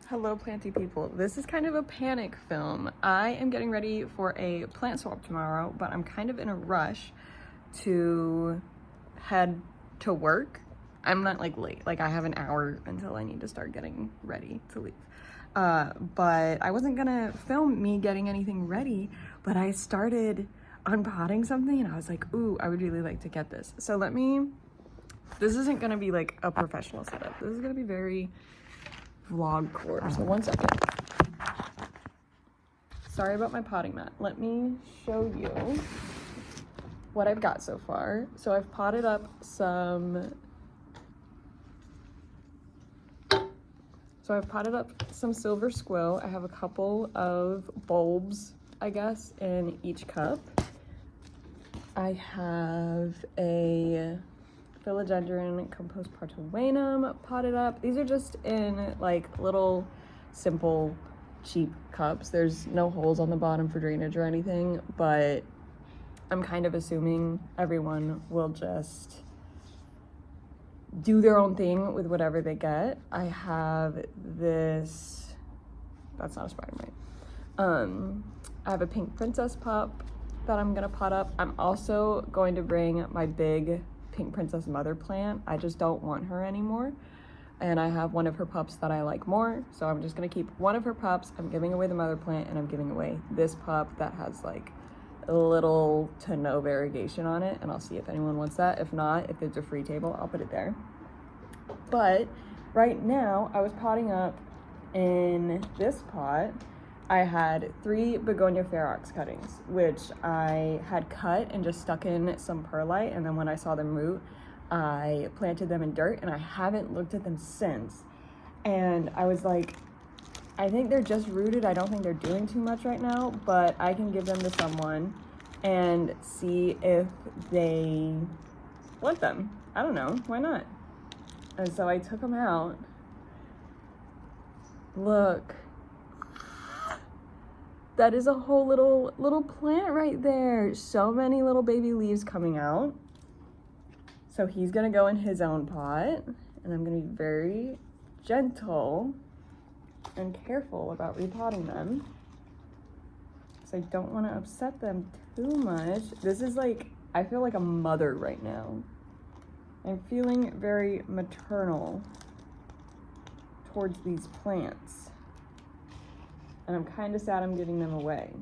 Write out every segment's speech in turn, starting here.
Hello planty people. This is kind of a panic film. I am getting ready for a plant swap tomorrow, but I'm kind of in a rush to head to work. I'm not like late, like I have an hour until I need to start getting ready to leave. But I wasn't gonna film me getting anything ready, but I started unpotting something and I was like, ooh, I would really like to get this. So this isn't gonna be like a professional setup. This is gonna be very vlog core. So 1 second. Sorry about my potting mat. Let me show you what I've got so far. So I've potted up some silver squill. I have a couple of bulbs, I guess, in each cup. I have a philodendron compost partovenum potted up. These are just in like little simple cheap cups. There's no holes on the bottom for drainage or anything, but I'm kind of assuming everyone will just do their own thing with whatever they get. I have this, that's not a spider mite. I have a pink princess pup that I'm gonna pot up. I'm also going to bring my big pink princess mother plant. I just don't want her anymore, and I have one of her pups that I like more, so I'm just gonna keep one of her pups. I'm giving away the mother plant and I'm giving away this pup that has like little to no variegation on it, and I'll see if anyone wants that. If not, if there's a free table, I'll put it there. But right now I was potting up in this pot. I had 3 begonia ferox cuttings, which I had cut and just stuck in some perlite, and then when I saw them root, I planted them in dirt, and I haven't looked at them since. And I was like, I think they're just rooted. I don't think they're doing too much right now, but I can give them to someone and see if they want them. I don't know, why not? And so I took them out. Look. That is a whole little plant right there. So many little baby leaves coming out. So he's gonna go in his own pot, and I'm gonna be very gentle and careful about repotting them, because I don't want to upset them too much. This is like, I feel like a mother right now. I'm feeling very maternal towards these plants. And I'm kind of sad I'm giving them away.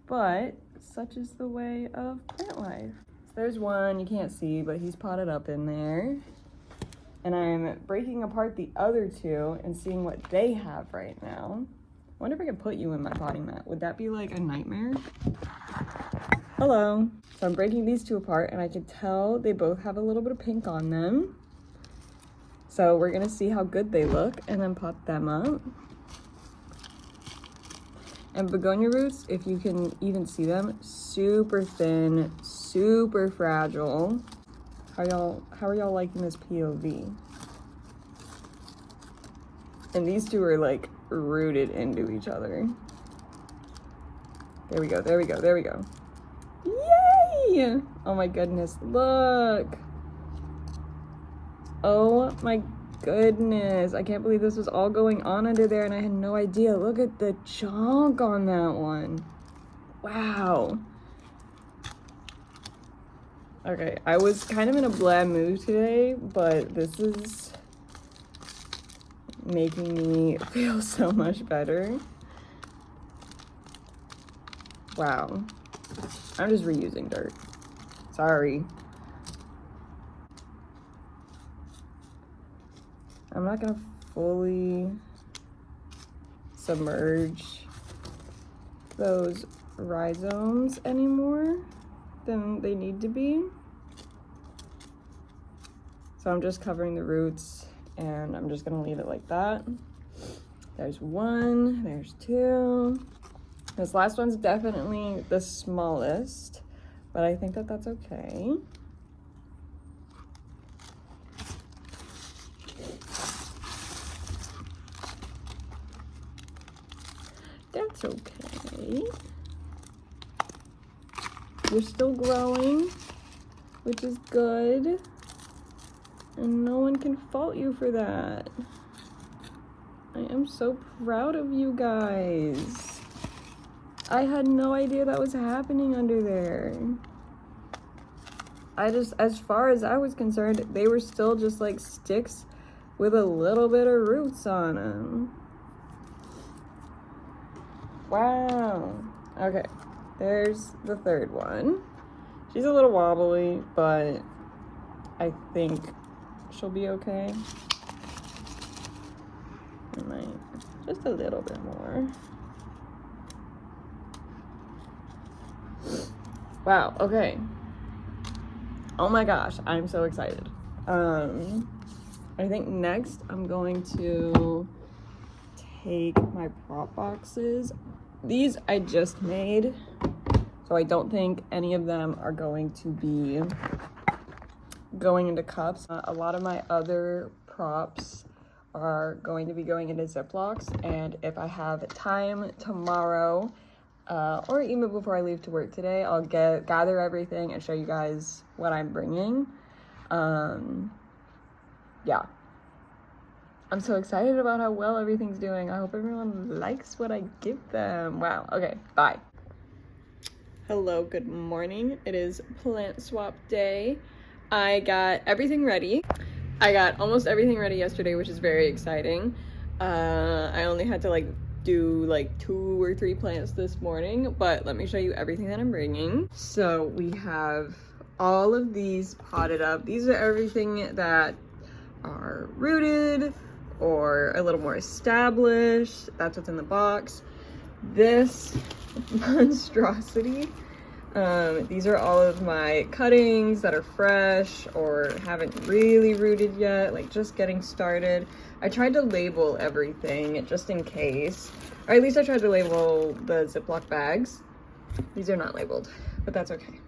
But such is the way of plant life. So there's one you can't see, but he's potted up in there. And I'm breaking apart the other 2 and seeing what they have right now. I wonder if I could put you in my potting mat. Would that be like a nightmare? Hello. So I'm breaking these 2 apart, and I can tell they both have a little bit of pink on them. So we're gonna see how good they look and then pot them up. And begonia roots, if you can even see them, super thin, super fragile. How are y'all liking this POV? And these 2 are like rooted into each other. There we go, there we go, there we go. Yay! Oh my goodness, look. Oh my goodness, I can't believe this was all going on under there and I had no idea. Look at the chunk on that one. Wow. Okay, I was kind of in a bland mood today, but this is making me feel so much better. Wow. I'm just reusing dirt. Sorry. I'm not gonna fully submerge those rhizomes anymore than they need to be. So I'm just covering the roots, and I'm just gonna leave it like that. There's 1, there's 2. This last one's definitely the smallest, but I think that that's okay. That's okay. You're still growing, which is good. And no one can fault you for that. I am so proud of you guys. I had no idea that was happening under there. As far as I was concerned, they were still just like sticks with a little bit of roots on them. Wow. Okay, there's the third one. She's a little wobbly, but I think she'll be okay. I might just a little bit more. Wow, okay. Oh my gosh, I'm so excited. I think next I'm going to take my prop boxes. These I just made, so I don't think any of them are going to be going into cups. A lot of my other props are going to be going into Ziplocs, and if I have time tomorrow, or even before I leave to work today, I'll gather everything and show you guys what I'm bringing. Yeah. I'm so excited about how well everything's doing. I hope everyone likes what I give them. Wow. Okay, bye. Hello, good morning. It is plant swap day. I got everything ready. I got almost everything ready yesterday, which is very exciting. I only had to do 2 or 3 plants this morning, but let me show you everything that I'm bringing. So we have all of these potted up. These are everything that are rooted or a little more established. That's what's in the box. This monstrosity, these are all of my cuttings that are fresh or haven't really rooted yet, like just getting started. I tried to label everything just in case, or at least I tried to label the Ziploc bags. These are not labeled, but that's okay.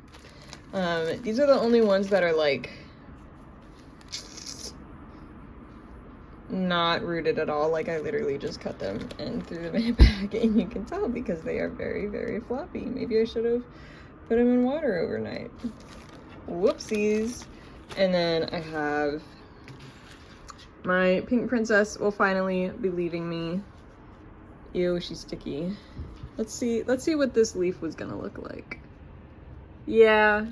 These are the only ones that are not rooted at all. Like I literally just cut them and threw them in a bag, and you can tell because they are very, very floppy. Maybe I should have put them in water overnight. Whoopsies. And then I have my pink princess will finally be leaving me. Ew, she's sticky. Let's see what this leaf was gonna look like. Yeah,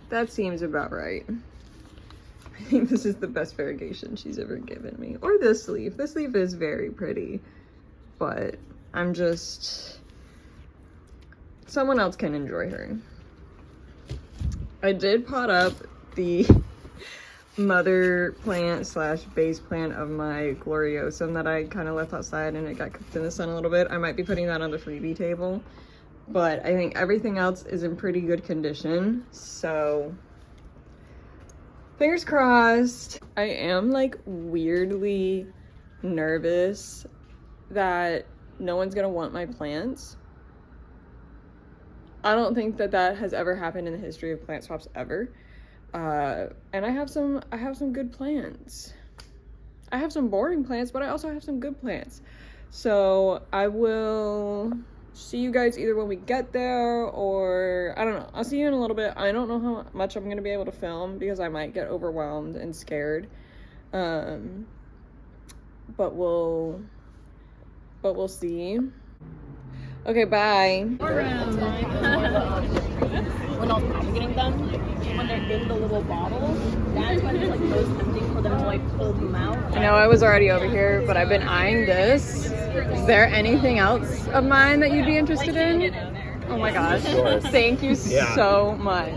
that seems about right. I think this is the best variegation she's ever given me. Or this leaf. This leaf is very pretty, but I'm just... someone else can enjoy her. I did pot up the mother plant / base plant of my gloriosum that I kind of left outside and it got cooked in the sun a little bit. I might be putting that on the freebie table, but I think everything else is in pretty good condition, so fingers crossed. I am weirdly nervous that no one's gonna want my plants. I don't think that has ever happened in the history of plant swaps ever. And I have some good plants. I have some boring plants, but I also have some good plants. So I will see you guys either when we get there, or I don't know. I'll see you in a little bit. I don't know how much I'm gonna be able to film because I might get overwhelmed and scared. But we'll see. Okay, bye. When I was getting them, when they're in the little bottle, that's when it's most tempting for them to pull them out. I know I was already over here, but I've been eyeing this. Is there anything else of mine that you'd be interested in? Oh my gosh. Thank you so much.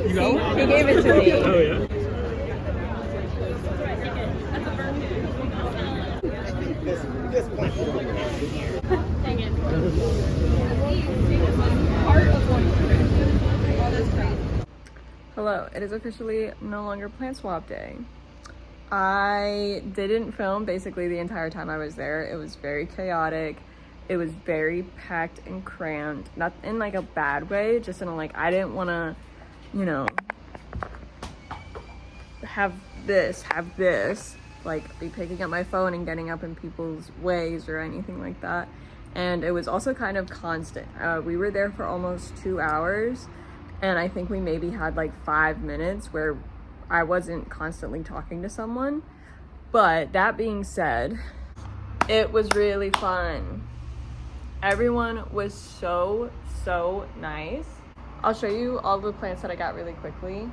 You know? He gave it to me. Oh yeah. Dang it. Hello, it is officially no longer plant swap day. I didn't film basically the entire time I was there. It was very chaotic. It was very packed and cramped. Not in a bad way, just in I didn't want to, have this, be picking up my phone and getting up in people's ways or anything like that. And it was also kind of constant. We were there for almost 2 hours, and I think we maybe had 5 minutes where I wasn't constantly talking to someone. But that being said, it was really fun. Everyone was so nice. I'll show you all the plants that I got really quickly.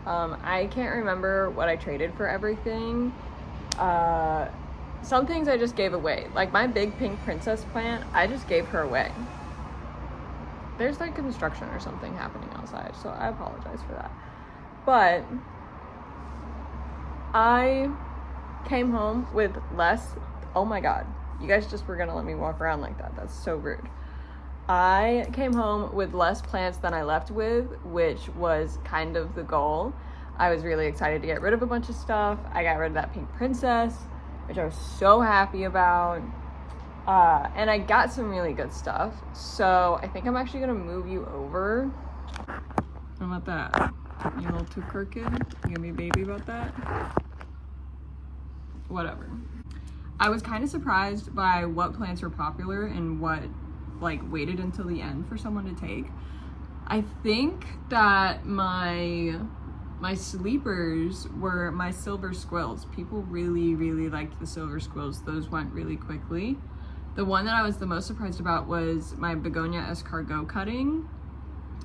I can't remember what I traded for everything. Some things I just gave away. Like my big pink princess plant, I just gave her away. There's like construction or something happening outside, so I apologize for that. But I came home with less. Oh my god, you guys just were gonna let me walk around like that. That's so rude. I came home with less plants than I left with, which was kind of the goal. I was really excited to get rid of a bunch of stuff. I got rid of that pink princess, which I was so happy about. And I got some really good stuff. So I think I'm actually gonna move you over. How about that? You a little too crooked? You gonna be a baby about that? Whatever. I was kind of surprised by what plants were popular and what like waited until the end for someone to take. I think that my sleepers were my silver squills. People really liked the silver squills. Those went really quickly. The one that I was the most surprised about was my begonia escargot cutting,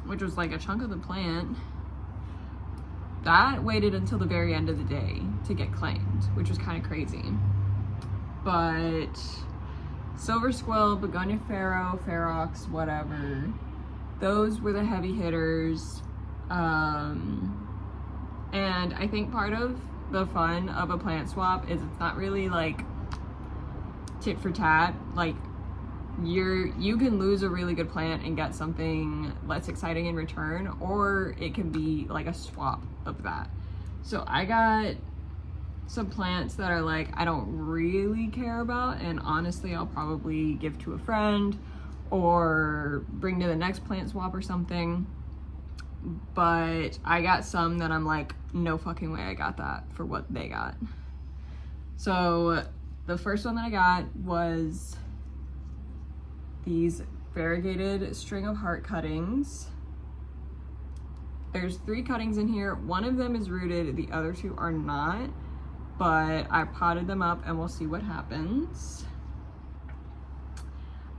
which was like a chunk of the plant. That waited until the very end of the day to get claimed, which was kind of crazy. But silver squill, begonia pharaoh, ferox, whatever, those were the heavy hitters. And I think part of the fun of a plant swap is it's not really like tit for tat. Like you can lose a really good plant and get something less exciting in return, or it can be like a swap of that. So I got some plants that are like I don't really care about, and honestly I'll probably give to a friend or bring to the next plant swap or something. But I got some that I'm like, no fucking way I got that for what they got. So the first one that I got was these variegated string of heart cuttings. There's 3 cuttings in here. One of them is rooted, the other 2 are not, but I potted them up and we'll see what happens.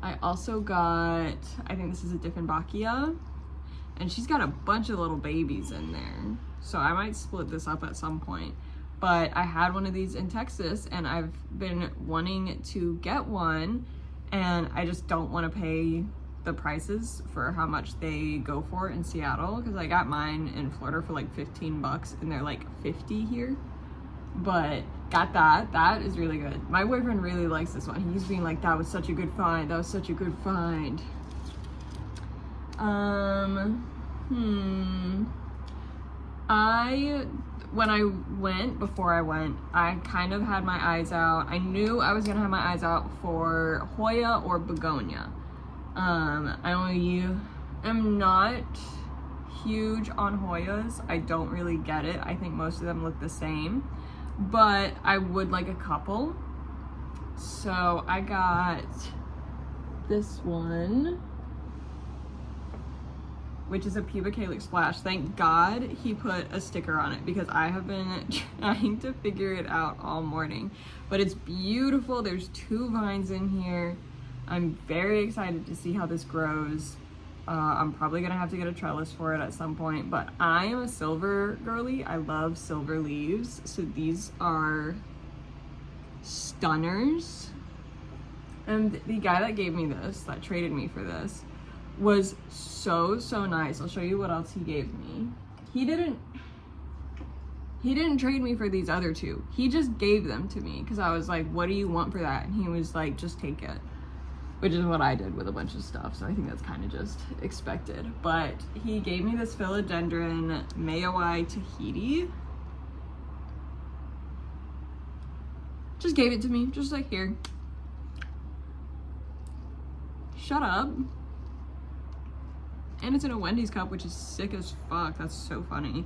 I also got, I think this is a Dieffenbachia, and she's got a bunch of little babies in there. So I might split this up at some point. But I had one of these in Texas and I've been wanting to get one, and I just don't want to pay the prices for how much they go for in Seattle, because I got mine in Florida for like 15 bucks and they're like 50 here. But got that is really good. My boyfriend really likes this one. He's being like, that was such a good find, that was such a good find. When I went, before I went, I kind of had my eyes out. I knew I was gonna have my eyes out for Hoya or begonia. I am not huge on Hoyas. I don't really get it. I think most of them look the same, but I would like a couple. So I got this one, which is a pubic calyx splash. Thank God he put a sticker on it, because I have been trying to figure it out all morning. But it's beautiful. There's 2 vines in here. I'm very excited to see how this grows. I'm probably gonna have to get a trellis for it at some point, but I am a silver girly. I love silver leaves. So these are stunners. And the guy that gave me this, that traded me for this, was so nice. I'll show you what else he gave me. He didn't trade me for these other 2. He just gave them to me because I was like, what do you want for that? And he was like, just take it, which is what I did with a bunch of stuff. So I think that's kind of just expected. But he gave me this philodendron Mayoi Tahiti. Just gave it to me, just like, here. Shut up. And it's in a Wendy's cup, which is sick as fuck. That's so funny.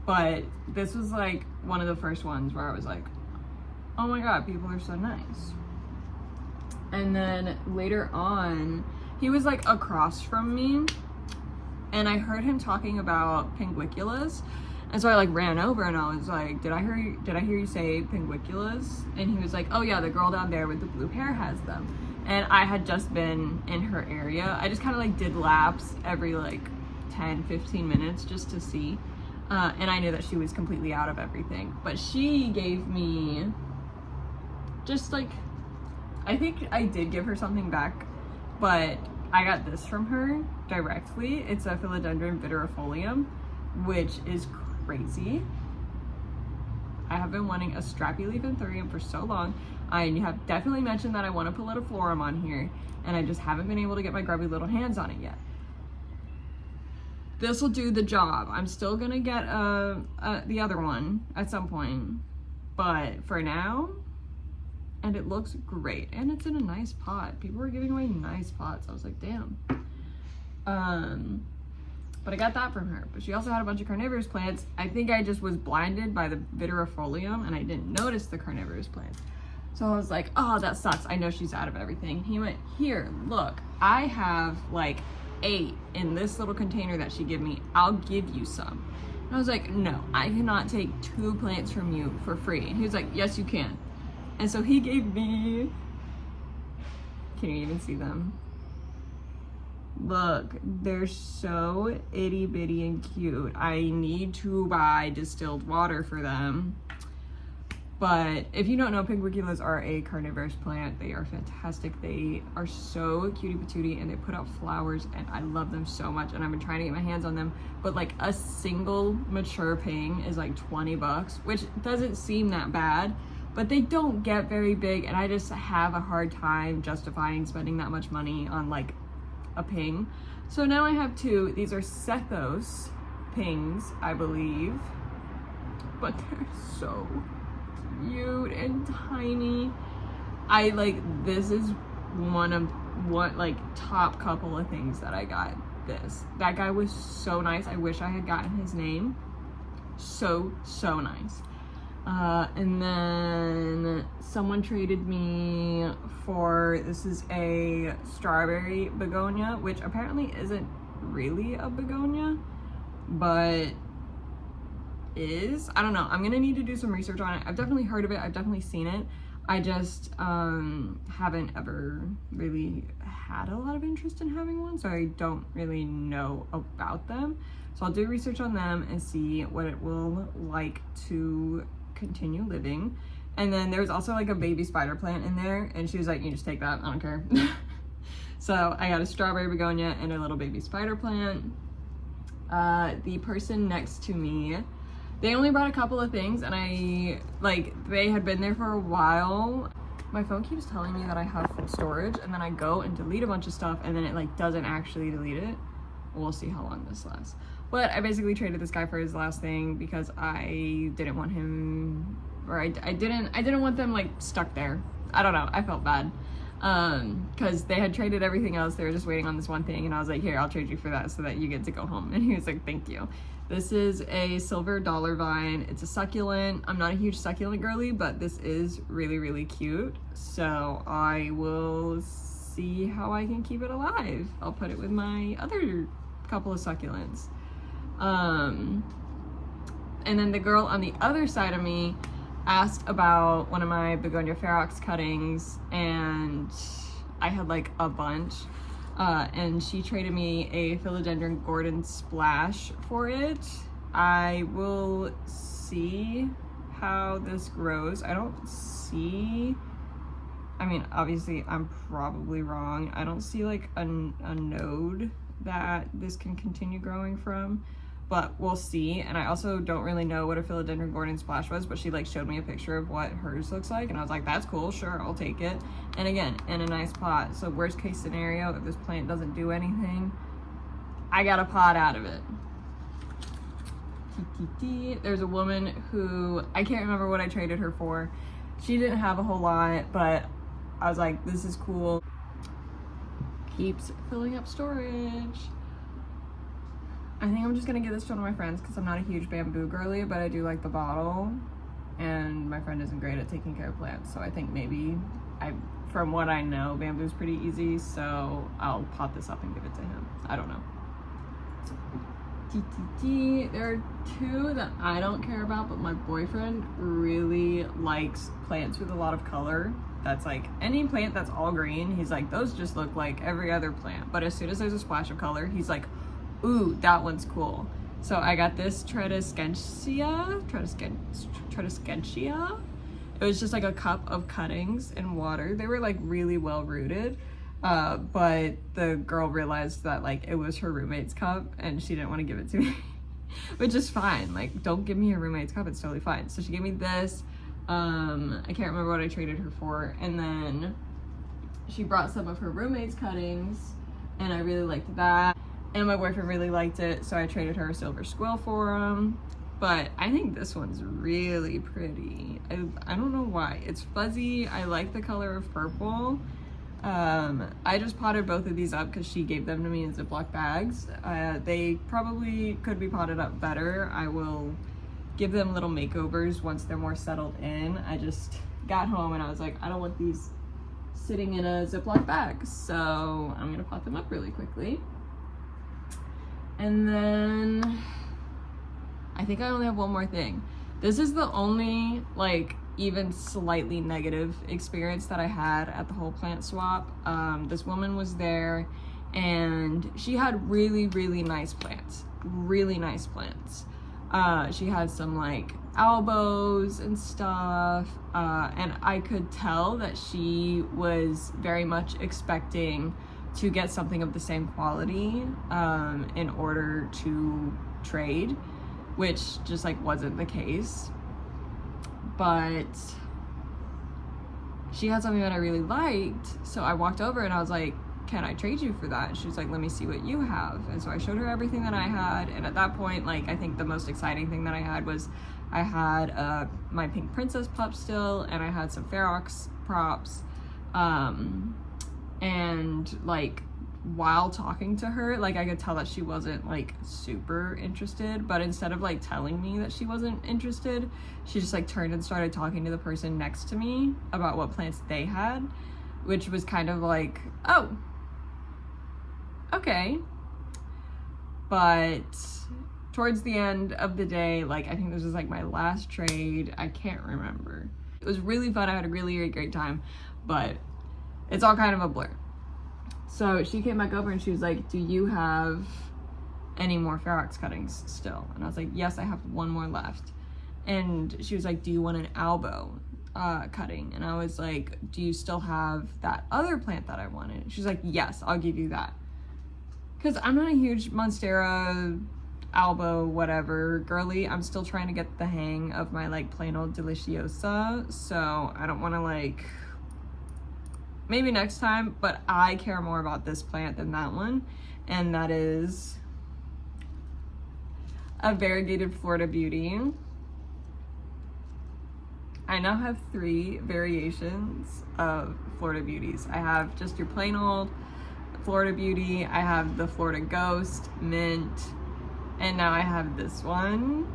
But this was like one of the first ones where I was like, oh my god, people are so nice. And then later on, he was like across from me, and I heard him talking about pinguiculas, And so I like ran over and I was like, did I hear you say pinguiculas? And he was like, oh yeah, the girl down there with the blue hair has them. And I had just been in her area. I just kind of like did laps every like 10-15 minutes just to see. And I knew that she was completely out of everything. But she gave me just like, I think I did give her something back, but I got this from her directly. It's a philodendron viridifolium, which is crazy. I have been wanting a strappy leaf anthurium for so long. I have definitely mentioned that I want to put lettiflorum on here, and I just haven't been able to get my grubby little hands on it yet. This will do the job. I'm still gonna get the other one at some point, but for now, and it looks great, and it's in a nice pot. People were giving away nice pots. I was like, damn. But I got that from her. But she also had a bunch of carnivorous plants. I think I just was blinded by the viridifolium and I didn't notice the carnivorous plants. So I was like, oh, that sucks. I know she's out of everything. And he went, here, look, I have like 8 in this little container that she gave me. I'll give you some. And I was like, no, I cannot take 2 plants from you for free. And he was like, yes, you can. And so he gave me, can you even see them? Look, they're so itty bitty and cute. I need to buy distilled water for them. But if you don't know, pinguiculas are a carnivorous plant. They are fantastic. They are so cutie patootie and they put out flowers and I love them so much. And I've been trying to get my hands on them. But like a single mature ping is like 20 bucks, which doesn't seem that bad. But they don't get very big and I just have a hard time justifying spending that much money on like a ping. So now I have 2. These are Sethos pings, I believe. But they're so cute and tiny. I like, this is one of what like top couple of things that I got this. That guy was so nice. I wish I had gotten his name. So nice. And then someone traded me for, this is a strawberry begonia, which apparently isn't really a begonia, but is, I don't know. I'm gonna need to do some research on it. I've definitely heard of it. I've definitely seen it. I just haven't ever really had a lot of interest in having one, so I don't really know about them. So I'll do research on them and see what it will like to continue living. And then there's also like a baby spider plant in there, and she was like, you just take that, I don't care. So I got a strawberry begonia and a little baby spider plant. The person next to me, they only brought a couple of things, and they had been there for a while. My phone keeps telling me that I have full storage, and then I go and delete a bunch of stuff, and then it like doesn't actually delete it. We'll see how long this lasts. But I basically traded this guy for his last thing because I didn't want him, or I didn't want them like stuck there. I don't know, I felt bad. Because they had traded everything else. They were just waiting on this one thing, and I was like, here, I'll trade you for that so that you get to go home. And he was like, thank you. This is a silver dollar vine. It's a succulent. I'm not a huge succulent girly, but this is really, really cute. So I will see how I can keep it alive. I'll put it with my other couple of succulents. And then the girl on the other side of me asked about one of my begonia ferox cuttings, and I had like a bunch, and she traded me a philodendron Gordon splash for it. I will see how this grows. I don't see, I mean, obviously I'm probably wrong. I don't see like a node that this can continue growing from, but we'll see. And I also don't really know what a philodendron Gordon splash was, but she like showed me a picture of what hers looks like, and I was like, that's cool, sure, I'll take it. And again, in a nice pot. So worst case scenario, if this plant doesn't do anything, I got a pot out of it. There's a woman who, I can't remember what I traded her for. She didn't have a whole lot, but I was like, this is cool. Keeps filling up storage. I think I'm just gonna give this to one of my friends because I'm not a huge bamboo girly, but I do like the bottle, and my friend isn't great at taking care of plants, so I think maybe, from what I know, bamboo's pretty easy, so I'll pot this up and give it to him. I don't know. There are two that I don't care about, but my boyfriend really likes plants with a lot of color. That's like any plant that's all green, he's like, those just look like every other plant. But as soon as there's a splash of color, he's like, ooh, that one's cool. So I got this Tradescentia. It was just like a cup of cuttings and water. They were like really well rooted. But the girl realized that like it was her roommate's cup and she didn't want to give it to me, which is fine. Like, don't give me your roommate's cup, it's totally fine. So she gave me this. I can't remember what I traded her for. And then she brought some of her roommate's cuttings and I really liked that. And my boyfriend really liked it, so I traded her a silver squill for him. But I think this one's really pretty. I don't know why. It's fuzzy. I like the color of purple. I just potted both of these up because she gave them to me in Ziploc bags. They probably could be potted up better. I will give them little makeovers once they're more settled in. I just got home and I was like, I don't want these sitting in a Ziploc bag, so I'm gonna pot them up really quickly. And then I think I only have one more thing. This is the only like even slightly negative experience that I had at the whole plant swap. This woman was there and she had really, really nice plants. She had some like elbows and stuff, and I could tell that she was very much expecting to get something of the same quality in order to trade, which just like wasn't the case. But she had something that I really liked, so I walked over and I was like, can I trade you for that? And she was like, let me see what you have. And so I showed her everything that I had, and at that point, like, I think the most exciting thing that I had was I had my pink princess pup still, and I had some Ferox props, and like while talking to her, like I could tell that she wasn't like super interested, but instead of like telling me that she wasn't interested, she just like turned and started talking to the person next to me about what plants they had, which was kind of like, oh, okay. But towards the end of the day, like I think this was like my last trade, I can't remember. It was really fun, I had a really, really great time, but it's all kind of a blur. So she came back over and she was like, do you have any more Ferox cuttings still? And I was like, yes, I have one more left. And she was like, do you want an elbow cutting? And I was like, do you still have that other plant that I wanted? She's like, yes, I'll give you that. Because I'm not a huge Monstera, elbow, whatever girly. I'm still trying to get the hang of my like plain old Deliciosa. So I don't want to like, maybe next time, but I care more about this plant than that one, and that is a variegated Florida Beauty. I now have 3 variations of Florida Beauties. I have just your plain old Florida Beauty, I have the Florida Ghost, Mint, and now I have this one.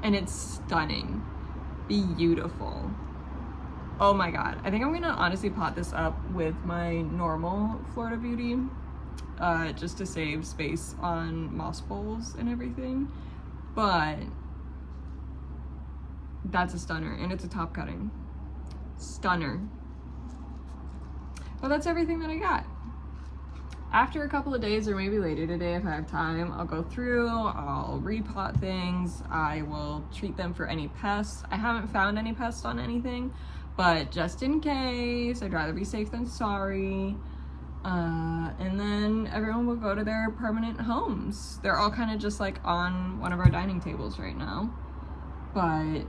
And it's stunning, beautiful. Oh my god, I think I'm gonna honestly pot this up with my normal Florida Beauty, just to save space on moss bowls and everything, but that's a stunner, and it's a top cutting. Stunner. But that's everything that I got. After a couple of days, or maybe later today if I have time, I'll go through, I'll repot things, I will treat them for any pests. I haven't found any pests on anything, but just in case, I'd rather be safe than sorry. And then everyone will go to their permanent homes. They're all kind of just like on one of our dining tables right now. But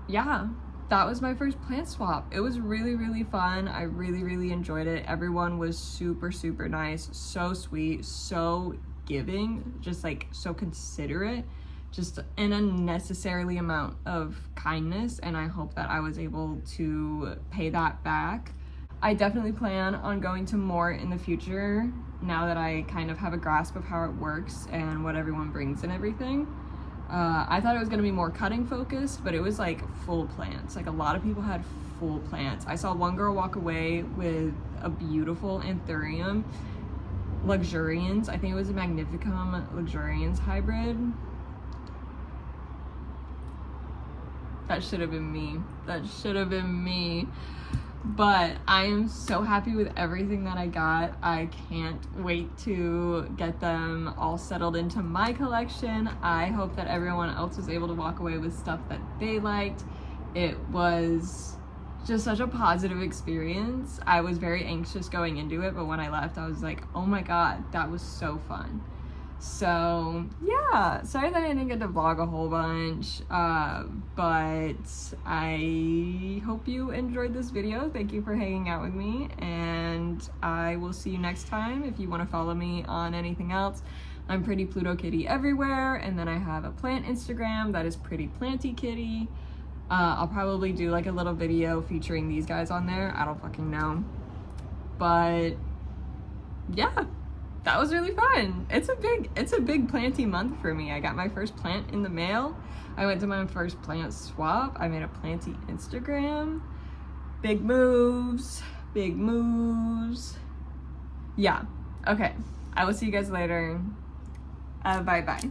yeah, that was my first plant swap. It was really, really fun. I really, really enjoyed it. Everyone was super, super nice, so sweet, so giving, just like so considerate, just an unnecessarily amount of kindness, and I hope that I was able to pay that back. I definitely plan on going to more in the future now that I kind of have a grasp of how it works and what everyone brings and everything. I thought it was going to be more cutting focused, but it was like full plants. Like a lot of people had full plants. I saw one girl walk away with a beautiful anthurium, luxuriance. I think it was a Magnificum luxuriance hybrid. That should have been me. That should have been me. But I am so happy with everything that I got. I can't wait to get them all settled into my collection. I hope that everyone else was able to walk away with stuff that they liked. It was just such a positive experience. I was very anxious going into it, but when I left, I was like, oh my god, that was so fun. So yeah, sorry that I didn't get to vlog a whole bunch, but I hope you enjoyed this video. Thank you for hanging out with me, and I will see you next time. If you want to follow me on anything else, I'm prettyplutokitty everywhere, and then I have a plant Instagram that is prettyplantykitty. I'll probably do like a little video featuring these guys on there. I don't fucking know, but yeah. That was really fun. It's a big planty month for me. I got my first plant in the mail. I went to my first plant swap. I made a planty Instagram. Big moves, big moves. Yeah, okay. I will see you guys later. Bye-bye.